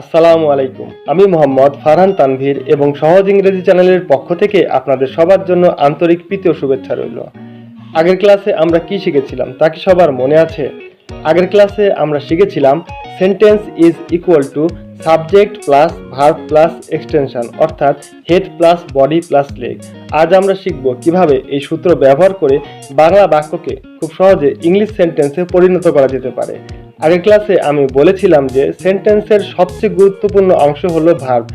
আসসালামু আলাইকুম। আমি মোহাম্মদ ফারহান তানভীর এবং সহজ ইংরেজি চ্যানেলের পক্ষ থেকে আপনাদের সবার জন্য আন্তরিক প্রীতি ও শুভেচ্ছা রইল। আগের ক্লাসে আমরা কি শিখেছিলাম তা কি সবার মনে আছে? আগের ক্লাসে আমরা শিখেছিলাম sentence is equal to subject plus verb plus extension, অর্থাৎ head plus body plus leg. আজ আমরা শিখব কিভাবে এই সূত্র ব্যবহার করে বাংলা বাক্যকে খুব সহজে ইংলিশ সেন্টেন্সে পরিণত করা যেতে পারে। আগের ক্লাসে আমি বলেছিলাম যে সেন্টেন্সের সবচেয়ে গুরুত্বপূর্ণ অংশ হলো ভার্ব,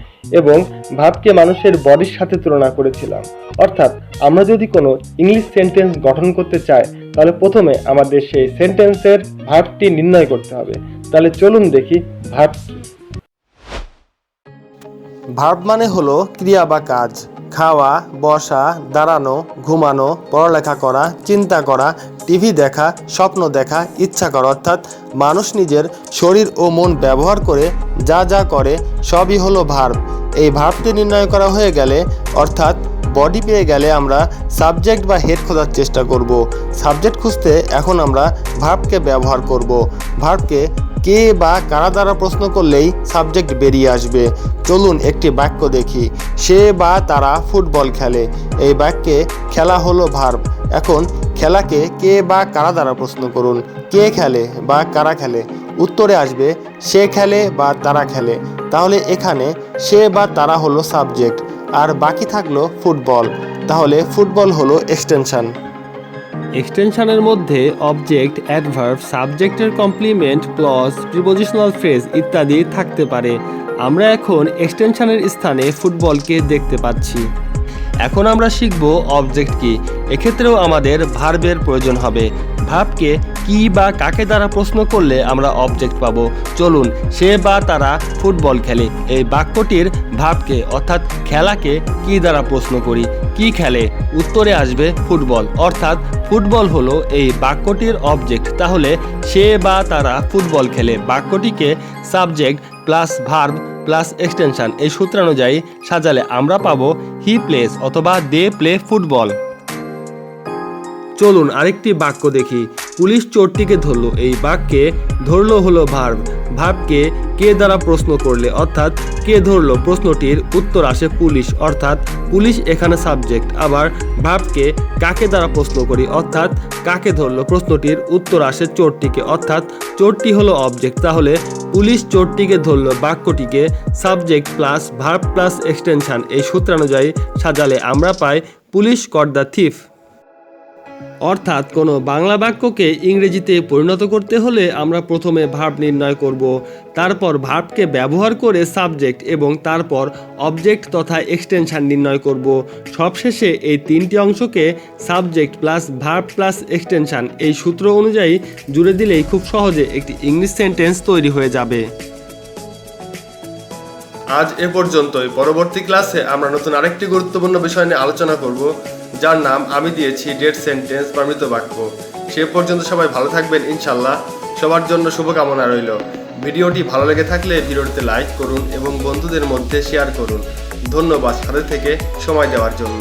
এবং ভার্বকে মানুষের বডির সাথে তুলনা করেছিলাম। অর্থাৎ আমরা যদি কোনো ইংলিশ সেন্টেন্স গঠন করতে চাই তাহলে প্রথমে আমাদের সেই সেন্টেন্সের ভার্বটি নির্ণয় করতে হবে। তাহলে চলুন দেখি ভার্ব কি। ভার্ব মানে হলো ক্রিয়া বা কাজ। খাওয়া, বসা, দাঁড়ানো, ঘুমানো, পড়ালেখা করা, চিন্তা করা, টিভি দেখা, স্বপ্ন দেখা, ইচ্ছা করা, অর্থাৎ মানুষ নিজের শরীর ও মন ব্যবহার করে যা যা করে সবই হলো ভার্ব। এই ভার্বটি নির্ণয় করা হয়ে গেলে, অর্থাৎ বডি পেয়ে গেলে, আমরা সাবজেক্ট বা হেড খোঁজার চেষ্টা করব। সাবজেক্ট খুঁজতে এখন আমরা ভার্বকে ব্যবহার করব। ভার্বকে কে বা কারা দ্বারা প্রশ্ন করলেই সাবজেক্ট বেরিয়ে আসবে। চলুন একটি বাক্য দেখি। সে বা তারা ফুটবল খেলে। এই বাক্যে খেলা হলো ভার্ব। এখন খেলাকে কে বা কারা দ্বারা প্রশ্ন করুন। কে খেলে বা কারা খেলে? উত্তরে আসবে সে খেলে বা তারা খেলে। তাহলে এখানে সে বা তারা হলো সাবজেক্ট, আর বাকি থাকলো ফুটবল। তাহলে ফুটবল হলো এক্সটেনশন। এক্সটেনশনের মধ্যে অবজেক্ট, অ্যাডভার্ব, সাবজেক্টের কমপ্লিমেন্ট, ক্লজ, প্রিপজিশনাল ফ্রেজ ইত্যাদি থাকতে পারে। আমরা এখন এক্সটেনশনের স্থানে ফুটবলকে দেখতে পাচ্ছি। এখন আমরা শিখব অবজেক্ট কি। এক্ষেত্রেও আমাদের ভার্বের প্রয়োজন হবে। ভার্বকে কি বা কাকে দ্বারা প্রশ্ন করলে আমরা অবজেক্ট পাবো। চলুন, সে বা তারা ফুটবল খেলে। এই বাক্যটির ভার্বকে অর্থাৎ খেলাকে কি দ্বারা প্রশ্ন করি। কি খেলে? উত্তরে আসবে ফুটবল, অর্থাৎ ফুটবল হলো এই বাক্যটির অবজেক্ট। তাহলে সে বা তারা ফুটবল খেলে বাক্যটিকে subject plus verb plus extension এই সূত্রানুযায়ী সাজালে আমরা পাবো হি প্লেস অথবা দে প্লে ফুটবল। চলুন আরেকটি বাক্য দেখি। পুলিশ চোরটিকে ধরলো। এই বাক্যে ধরলো হলো ভার্ব। ভার্বকে কে দ্বারা প্রশ্ন করলে, অর্থাৎ কে ধরলো প্রশ্নটির উত্তর আসে পুলিশ, অর্থাৎ পুলিশ এখানে সাবজেক্ট। আবার ভার্বকে কাকে দ্বারা প্রশ্ন করি, অর্থাৎ কাকে ধরলো প্রশ্নটির উত্তর আসে চোরটিকে, অর্থাৎ চোরটি হলো অবজেক্ট। তাহলে পুলিশ চোরটিকে ধরলো বাক্যটিকে subject plus verb plus extension এই সূত্রানুযায়ী সাজালে আমরা পাই পুলিশ কট দ্য থিফ। অর্থাৎ কোনো বাংলা বাক্যকে ইংরেজিতে পরিণত করতে হলে আমরা প্রথমে ভার্ব নির্ণয় করব, তারপর ভার্বকে ব্যবহার করে সাবজেক্ট এবং তারপর অবজেক্ট তথা এক্সটেনশন নির্ণয় করব। সবশেষে এই তিনটি অংশকে subject plus verb plus extension এই সূত্র অনুযায়ী জুড়ে দিলেই খুব সহজে একটি ইংলিশ সেন্টেন্স তৈরি হয়ে যাবে। আজ এ পর্যন্তই। পরবর্তী ক্লাসে আমরা নতুন আরেকটি গুরুত্বপূর্ণ বিষয় নিয়ে আলোচনা করব, যার নাম আমি দিয়েছি ডেট সেন্টেন্স বা মৃত বাক্য। সে পর্যন্ত সবাই ভালো থাকবেন ইনশাল্লাহ। সবার জন্য শুভকামনা রইল। ভিডিওটি ভালো লেগে থাকলে ভিডিওটিতে লাইক করুন এবং বন্ধুদের মধ্যে শেয়ার করুন। ধন্যবাদ সাথে থেকে সময় দেওয়ার জন্য।